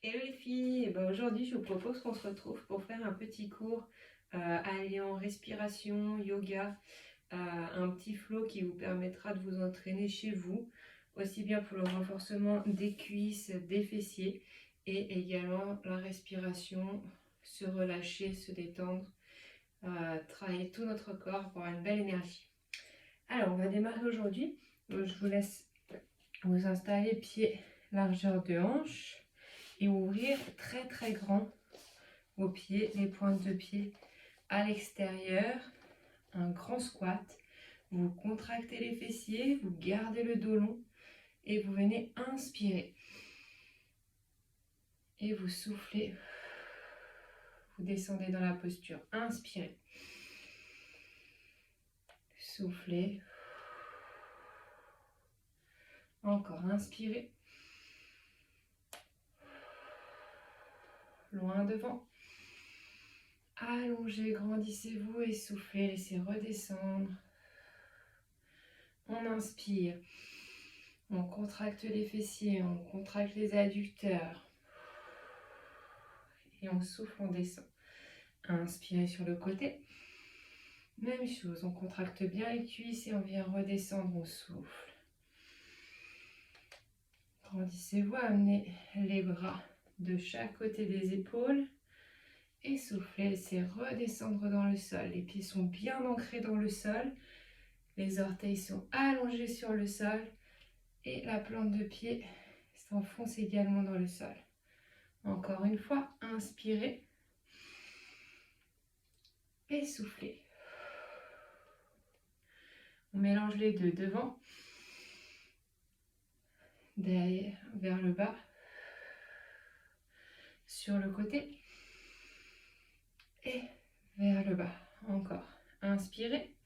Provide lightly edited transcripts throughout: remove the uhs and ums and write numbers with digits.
Hello les filles, aujourd'hui je vous propose qu'on se retrouve pour faire un petit cours alliant respiration, yoga, un petit flow qui vous permettra de vous entraîner chez vous, aussi bien pour le renforcement des cuisses, des fessiers et également la respiration, se relâcher, se détendre, travailler tout notre corps pour avoir une belle énergie. Alors on va démarrer aujourd'hui, je vous laisse vous installer pieds largeur de hanche et ouvrir très très grand vos pieds, les pointes de pied à l'extérieur, un grand squat. Vous contractez les fessiers, vous gardez le dos long et vous venez inspirer. Et vous soufflez, vous descendez dans la posture. Inspirez. Soufflez. Encore, inspirez. Loin devant. Allongez, grandissez-vous et soufflez, laissez redescendre. On inspire. On contracte les fessiers, on contracte les adducteurs. Et on souffle, on descend. Inspirez sur le côté. Même chose, on contracte bien les cuisses et on vient redescendre, on souffle. Grandissez-vous, amenez les bras de chaque côté des épaules. Et soufflez, laissez redescendre dans le sol. Les pieds sont bien ancrés dans le sol. Les orteils sont allongés sur le sol. Et la plante de pied s'enfonce également dans le sol. Encore une fois, inspirez. Et soufflez. On mélange les deux, devant, derrière, vers le bas, sur le côté et vers le bas. Encore. Inspirez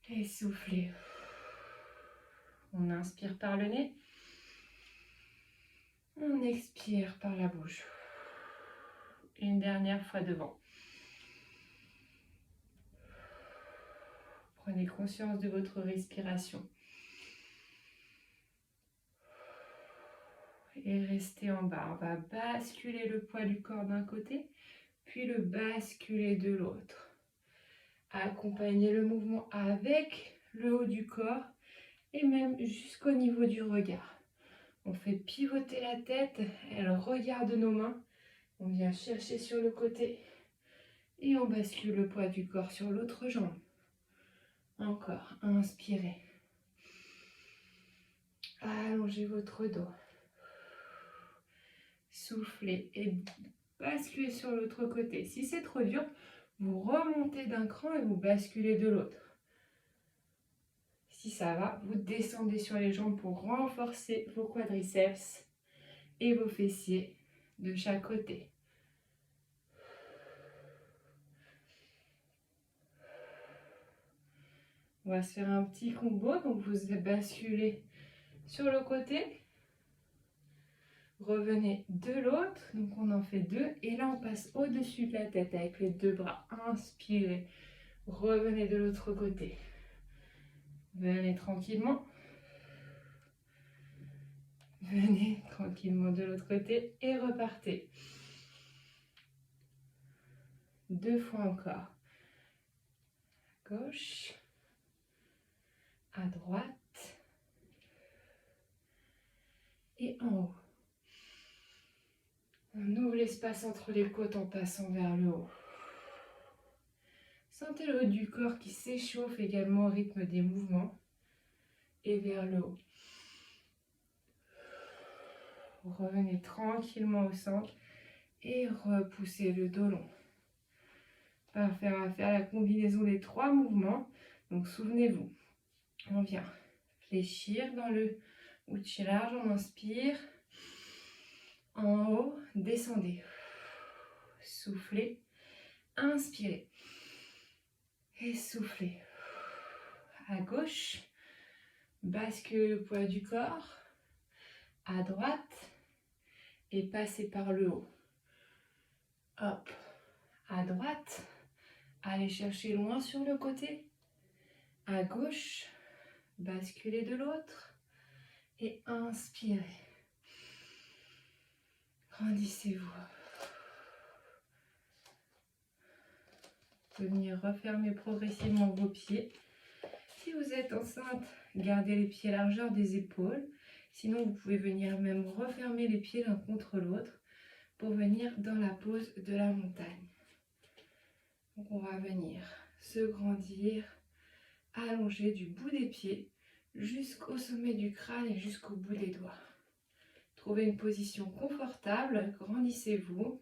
et soufflez. On inspire par le nez. On expire par la bouche. Une dernière fois devant. Prenez conscience de votre respiration. Et restez en bas. On va basculer le poids du corps d'un côté, puis le basculer de l'autre. Accompagnez le mouvement avec le haut du corps et même jusqu'au niveau du regard. On fait pivoter la tête, elle regarde nos mains. On vient chercher sur le côté et on bascule le poids du corps sur l'autre jambe. Encore, inspirez. Allongez votre dos. Soufflez et basculez sur l'autre côté. Si c'est trop dur, vous remontez d'un cran et vous basculez de l'autre. Si ça va, vous descendez sur les jambes pour renforcer vos quadriceps et vos fessiers de chaque côté. On va se faire un petit combo. Donc vous basculez sur le côté. Revenez de l'autre. Donc on en fait deux. Et là on passe au-dessus de la tête avec les deux bras. Inspirez. Revenez de l'autre côté. Venez tranquillement. Venez tranquillement de l'autre côté et repartez. Deux fois encore. Gauche. À droite. Et en haut. On ouvre l'espace entre les côtes en passant vers le haut. Sentez le haut du corps qui s'échauffe également au rythme des mouvements. Et vers le haut. Revenez tranquillement au centre et repoussez le dos long. Parfait, on va faire la combinaison des trois mouvements. Donc souvenez-vous, on vient fléchir dans le Uchi large, on inspire. En haut, descendez. Soufflez, inspirez. Et soufflez. À gauche, basculez le poids du corps. À droite, et passez par le haut. Hop, à droite, allez chercher loin sur le côté. À gauche, basculez de l'autre. Et inspirez. Grandissez-vous. Vous pouvez venir refermer progressivement vos pieds. Si vous êtes enceinte, gardez les pieds largeur des épaules. Sinon, vous pouvez venir même refermer les pieds l'un contre l'autre pour venir dans la pose de la montagne. Donc, on va venir se grandir, allonger du bout des pieds jusqu'au sommet du crâne et jusqu'au bout des doigts. Trouvez une position confortable, grandissez-vous.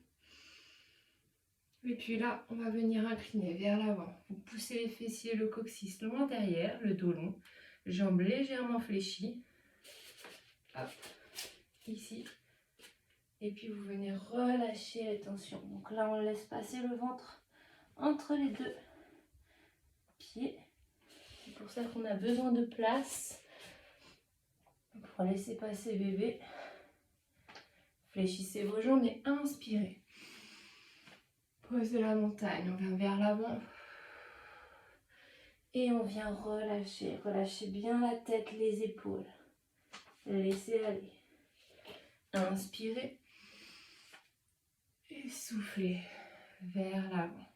Et puis là, on va venir incliner vers l'avant. Vous poussez les fessiers, le coccyx loin derrière, le dos long, jambes légèrement fléchies. Hop, ici. Et puis vous venez relâcher les tensions. Donc là, on laisse passer le ventre entre les deux pieds. C'est pour ça qu'on a besoin de place pour laisser passer bébé. Fléchissez vos jambes et inspirez. Pose de la montagne, on vient vers l'avant. Et on vient relâcher. Relâchez bien la tête, les épaules. Laissez aller. Inspirez. Et soufflez vers l'avant.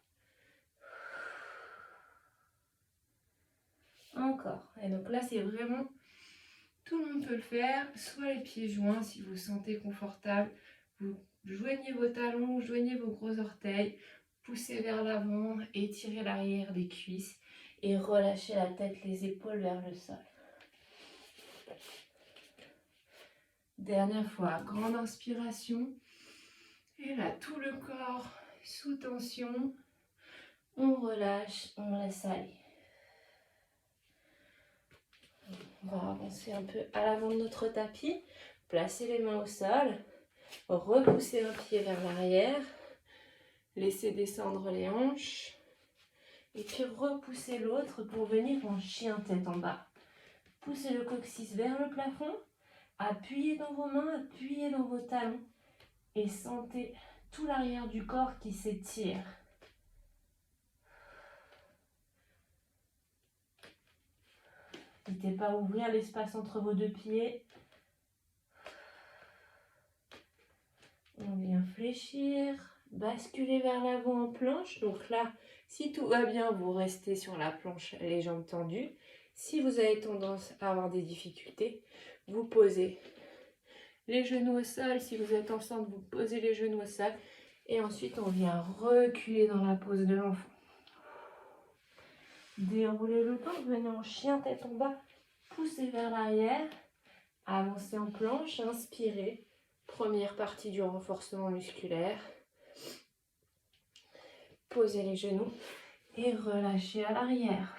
Encore. Et donc là, c'est vraiment, tout le monde peut le faire. Soit les pieds joints si vous vous sentez confortable. Vous joignez vos talons, joignez vos gros orteils. Poussez vers l'avant, étirez l'arrière des cuisses. Et relâchez la tête, les épaules vers le sol. Dernière fois, grande inspiration. Et là, tout le corps sous tension. On relâche, on laisse aller. On va avancer un peu à l'avant de notre tapis. Placez les mains au sol. Repoussez un pied vers l'arrière. Laissez descendre les hanches. Et puis repoussez l'autre pour venir en chien tête en bas. Poussez le coccyx vers le plafond. Appuyez dans vos mains, appuyez dans vos talons. Et sentez tout l'arrière du corps qui s'étire. N'hésitez pas à ouvrir l'espace entre vos deux pieds. On vient fléchir, basculer vers l'avant en planche. Donc là, si tout va bien, vous restez sur la planche, les jambes tendues. Si vous avez tendance à avoir des difficultés, vous posez les genoux au sol. Si vous êtes enceinte, vous posez les genoux au sol. Et ensuite, on vient reculer dans la pose de l'enfant. Déroulez le dos, venez en chien tête en bas. Poussez vers l'arrière. Avancez en planche, inspirez. Première partie du renforcement musculaire. Posez les genoux et relâchez à l'arrière.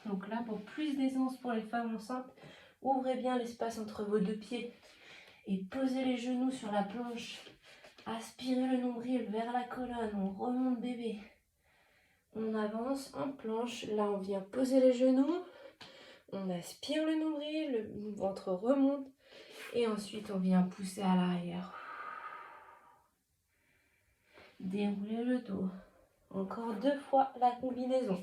Donc là, pour plus d'aisance pour les femmes enceintes, ouvrez bien l'espace entre vos deux pieds et posez les genoux sur la planche. Aspirez le nombril vers la colonne, on remonte bébé. On avance en planche, là on vient poser les genoux. On aspire le nombril, le ventre remonte et ensuite on vient pousser à l'arrière. Déroulez le dos. Encore 2 fois la combinaison.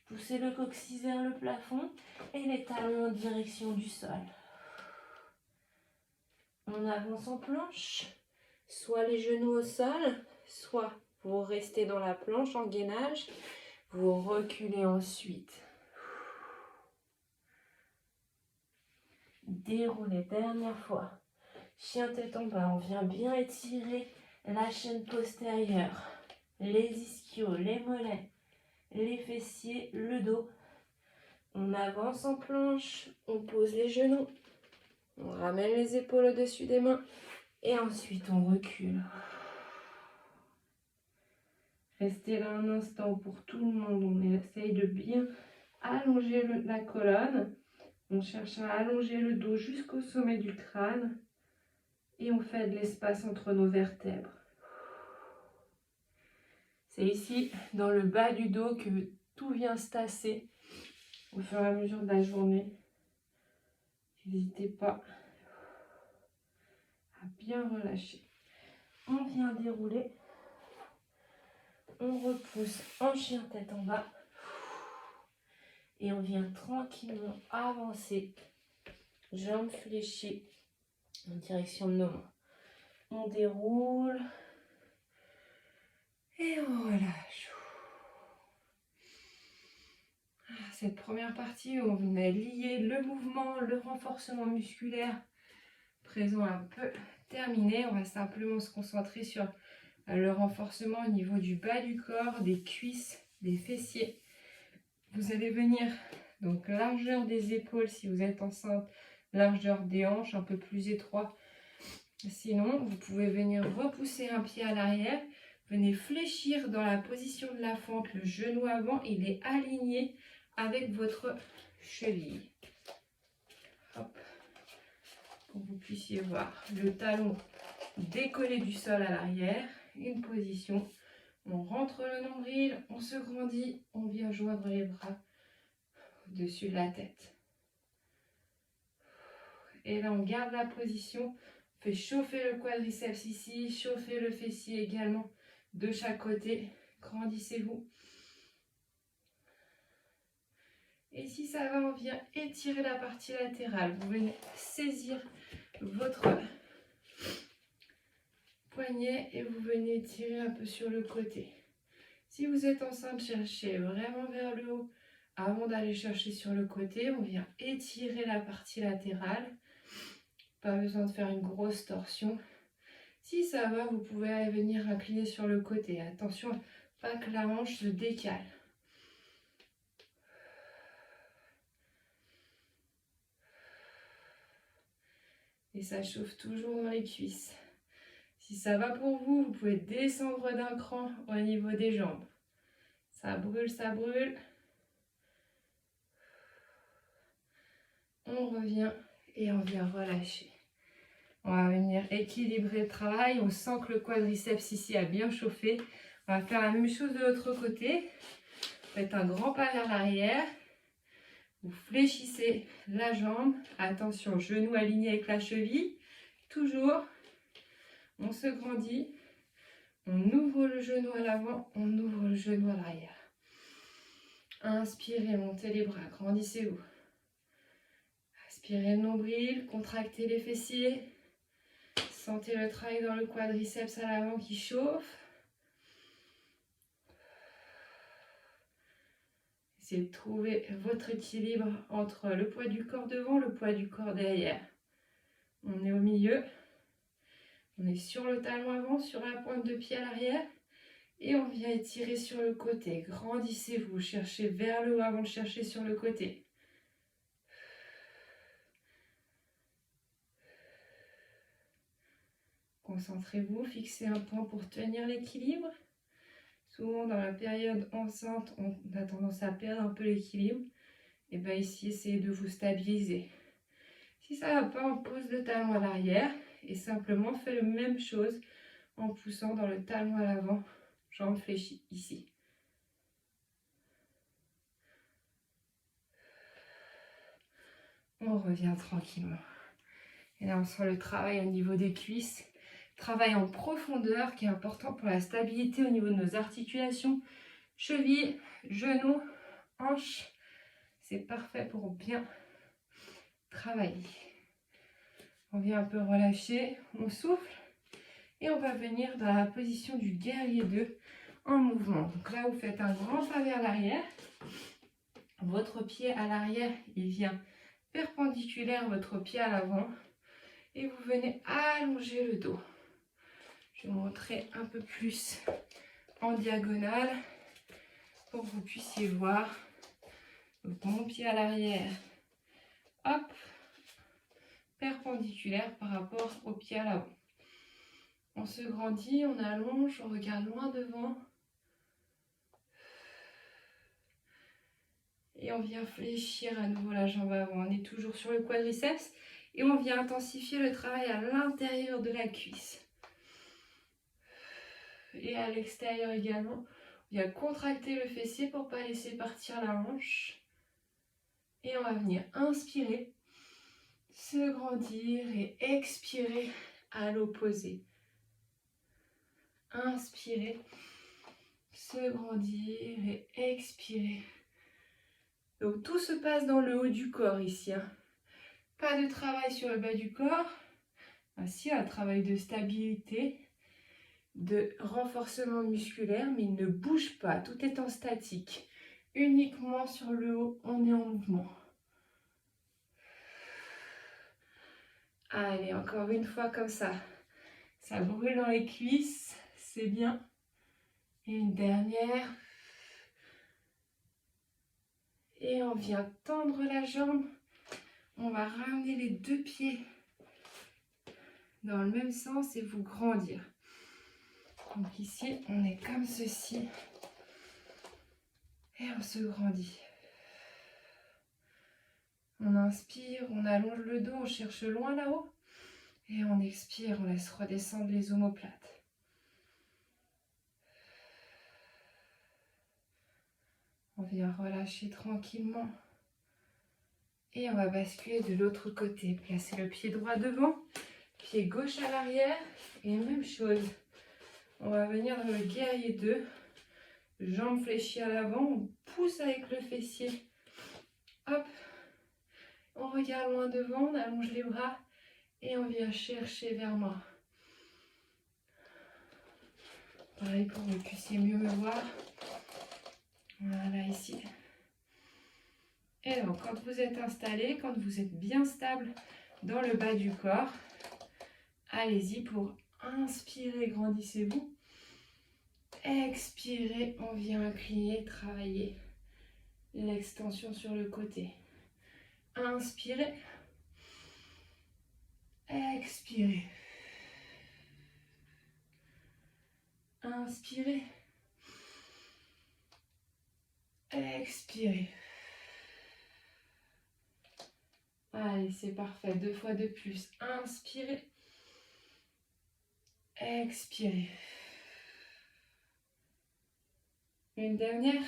Poussez le coccyx vers le plafond et les talons en direction du sol. On avance en planche, soit les genoux au sol, soit vous restez dans la planche en gainage, vous reculez ensuite. Déroulez, dernière fois. Chien tête en bas, on vient bien étirer la chaîne postérieure, les ischios, les mollets, les fessiers, le dos. On avance en planche, on pose les genoux, on ramène les épaules au-dessus des mains et ensuite on recule. Restez là un instant pour tout le monde, on essaye de bien allonger la colonne. On cherche à allonger le dos jusqu'au sommet du crâne et on fait de l'espace entre nos vertèbres. C'est ici, dans le bas du dos, que tout vient se tasser au fur et à mesure de la journée. N'hésitez pas à bien relâcher. On vient dérouler. On repousse en chien tête en bas. Et on vient tranquillement avancer. Jambes fléchies. en direction de nos mains. On déroule et on relâche. Cette première partie où on a lié le mouvement, le renforcement musculaire présent un peu terminé. On va simplement se concentrer sur le renforcement au niveau du bas du corps, des cuisses, des fessiers. Vous allez venir, donc largeur des épaules si vous êtes enceinte, largeur des hanches un peu plus étroit. Sinon, vous pouvez venir repousser un pied à l'arrière. Venez fléchir dans la position de la fente, le genou avant, il est aligné avec votre cheville. Hop. Pour que vous puissiez voir le talon décollé du sol à l'arrière. Une position. On rentre le nombril, on se grandit, on vient joindre les bras au-dessus de la tête. Et là, on garde la position. On fait chauffer le quadriceps ici, chauffer le fessier également de chaque côté. Grandissez-vous. Et si ça va, on vient étirer la partie latérale. Vous venez saisir votre poignet et vous venez tirer un peu sur le côté. Si vous êtes enceinte, cherchez vraiment vers le haut avant d'aller chercher sur le côté. On vient étirer la partie latérale. Pas besoin de faire une grosse torsion. Si ça va, vous pouvez venir incliner sur le côté. Attention, pas que la hanche se décale. Et ça chauffe toujours dans les cuisses. Si ça va pour vous, vous pouvez descendre d'un cran au niveau des jambes. Ça brûle, ça brûle. On revient et on vient relâcher. On va venir équilibrer le travail. On sent que le quadriceps ici a bien chauffé. On va faire la même chose de l'autre côté. Faites un grand pas vers l'arrière. Vous fléchissez la jambe. Attention, genou aligné avec la cheville. Toujours. On se grandit. On ouvre le genou à l'avant. On ouvre le genou à l'arrière. Inspirez, montez les bras. Grandissez-vous. Aspirez le nombril. Contractez les fessiers. Sentez le travail dans le quadriceps à l'avant qui chauffe. Essayez de trouver votre équilibre entre le poids du corps devant, le poids du corps derrière. On est au milieu. On est sur le talon avant, sur la pointe de pied à l'arrière. Et on vient étirer sur le côté. Grandissez-vous. Cherchez vers le haut avant de chercher sur le côté. Concentrez-vous. Fixez un point pour tenir l'équilibre. Souvent, dans la période enceinte, on a tendance à perdre un peu l'équilibre. Et bien ici, essayez de vous stabiliser. Si ça ne va pas, on pose le talon à l'arrière et simplement fait la même chose en poussant dans le talon à l'avant, jambe fléchie ici. On revient tranquillement. Et là, on sent le travail au niveau des cuisses. Travail en profondeur qui est important pour la stabilité au niveau de nos articulations. Cheville, genoux, hanches. C'est parfait pour bien travailler. On vient un peu relâcher, on souffle et on va venir dans la position du guerrier 2 en mouvement. Donc là, vous faites un grand pas vers l'arrière. Votre pied à l'arrière, il vient perpendiculaire à votre pied à l'avant et vous venez allonger le dos. Je vais vous montrer un peu plus en diagonale pour que vous puissiez voir. Donc mon pied à l'arrière, hop, perpendiculaire par rapport au pied à l'avant. On se grandit, on allonge, on regarde loin devant. Et on vient fléchir à nouveau la jambe avant. On est toujours sur le quadriceps et on vient intensifier le travail à l'intérieur de la cuisse. Et à l'extérieur également, on vient contracter le fessier pour ne pas laisser partir la hanche. Et on va venir inspirer, se grandir et expirer à l'opposé. Inspirer, se grandir et expirer. Donc tout se passe dans le haut du corps ici. Pas de travail sur le bas du corps. Ainsi, un travail de stabilité, de renforcement musculaire, mais il ne bouge pas, tout est en statique. Uniquement sur le haut, on est en mouvement. Allez, encore une fois comme ça. Ça brûle dans les cuisses, c'est bien. Et une dernière. Et on vient tendre la jambe. On va ramener les deux pieds dans le même sens et vous grandir. Donc ici, on est comme ceci. Et on se grandit. On inspire, on allonge le dos, on cherche loin là-haut. Et on expire, on laisse redescendre les omoplates. On vient relâcher tranquillement. Et on va basculer de l'autre côté. Placer le pied droit devant, pied gauche à l'arrière. Et même chose. On va venir dans le guerrier 2. Jambes fléchies à l'avant. On pousse avec le fessier. Hop. On regarde loin devant, on allonge les bras. Et on vient chercher vers moi. Pareil pour que vous puissiez mieux me voir. Voilà, ici. Et donc, quand vous êtes installé, quand vous êtes bien stable dans le bas du corps, allez-y pour inspirer, grandissez-vous. Expirez, on vient incliner, travailler l'extension sur le côté. Inspirez. Expirez. Inspirez. Expirez. Allez, c'est parfait. 2 fois de plus. Inspirez. Expirez. Une dernière.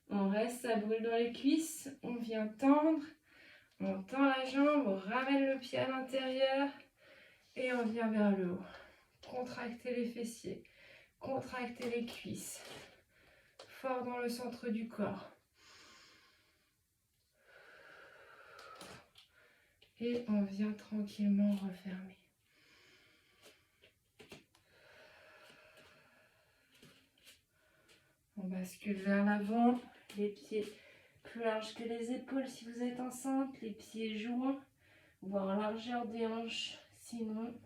On reste, ça brûle dans les cuisses. On vient tendre. On tend la jambe, on ramène le pied à l'intérieur. Et on vient vers le haut. Contractez les fessiers. Contractez les cuisses. Fort dans le centre du corps. Et on vient tranquillement refermer. On bascule vers l'avant, les pieds plus larges que les épaules si vous êtes enceinte, les pieds joints, voire largeur des hanches. Sinon,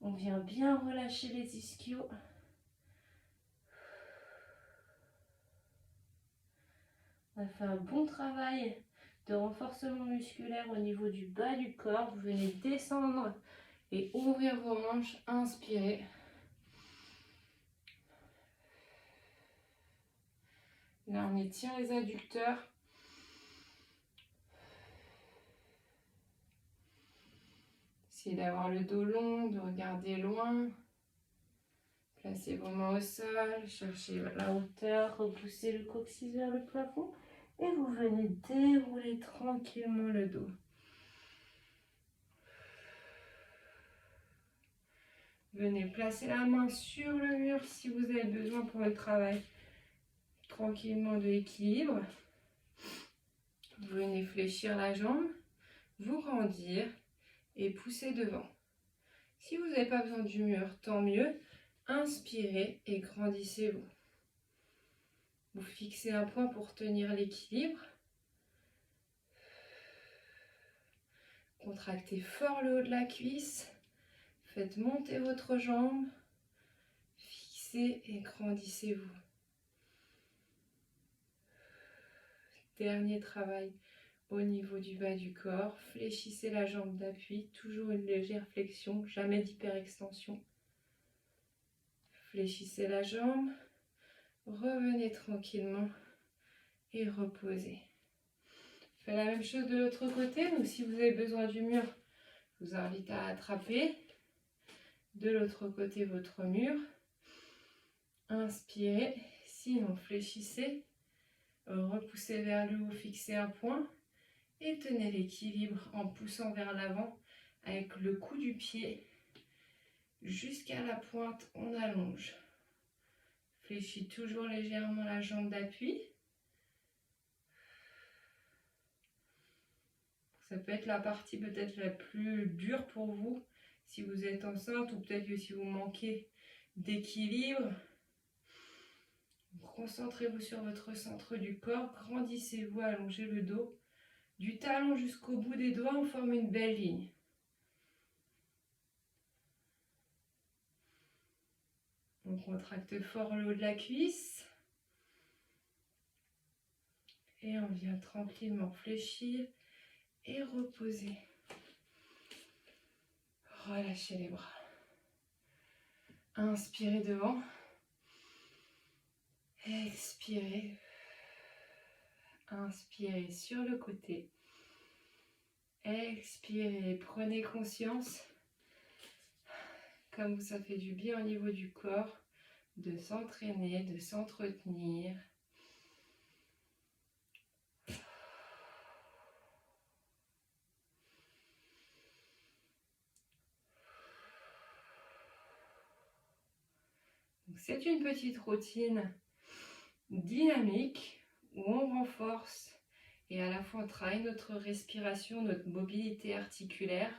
on vient bien relâcher les ischios. On a fait un bon travail de renforcement musculaire au niveau du bas du corps. Vous venez descendre et ouvrir vos manches. Inspirez. Là, on étire les adducteurs. Essayez d'avoir le dos long, de regarder loin. Placez vos mains au sol, cherchez la hauteur, repoussez le coccyx vers le plafond. Et vous venez dérouler tranquillement le dos. Venez placer la main sur le mur si vous avez besoin pour le travail. Tranquillement de l'équilibre. Venez fléchir la jambe, vous grandir et pousser devant. Si vous n'avez pas besoin du mur, tant mieux. Inspirez et grandissez-vous. Vous fixez un point pour tenir l'équilibre. Contractez fort le haut de la cuisse. Faites monter votre jambe. Fixez et grandissez-vous. Dernier travail au niveau du bas du corps. Fléchissez la jambe d'appui. Toujours une légère flexion, jamais d'hyperextension. Fléchissez la jambe. Revenez tranquillement et reposez. Faites la même chose de l'autre côté. Donc si vous avez besoin du mur, je vous invite à attraper de l'autre côté votre mur. Inspirez, sinon fléchissez, repoussez vers le haut, fixez un point et tenez l'équilibre en poussant vers l'avant avec le cou du pied jusqu'à la pointe, on allonge. Fléchis toujours légèrement la jambe d'appui. Ça peut être la partie peut-être la plus dure pour vous si vous êtes enceinte ou peut-être que si vous manquez d'équilibre. Concentrez-vous sur votre centre du corps, grandissez-vous, allongez le dos. Du talon jusqu'au bout des doigts, on forme une belle ligne. On contracte fort le haut de la cuisse. Et on vient tranquillement fléchir et reposer. Relâchez les bras. Inspirez devant. Expirez. Inspirez sur le côté. Expirez. Prenez conscience, comme ça fait du bien au niveau du corps, de s'entraîner, de s'entretenir. C'est une petite routine dynamique où on renforce et à la fois on travaille notre respiration, notre mobilité articulaire.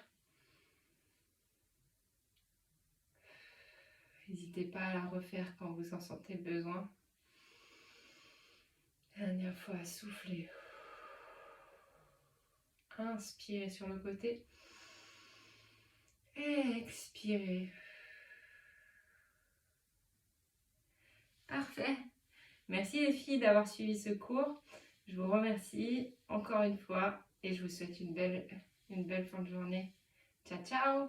N'hésitez pas à la refaire quand vous en sentez besoin. Dernière fois, soufflez. Inspirez sur le côté. Expirez. Parfait. Merci les filles d'avoir suivi ce cours. Je vous remercie encore une fois et je vous souhaite une belle fin de journée. Ciao, ciao!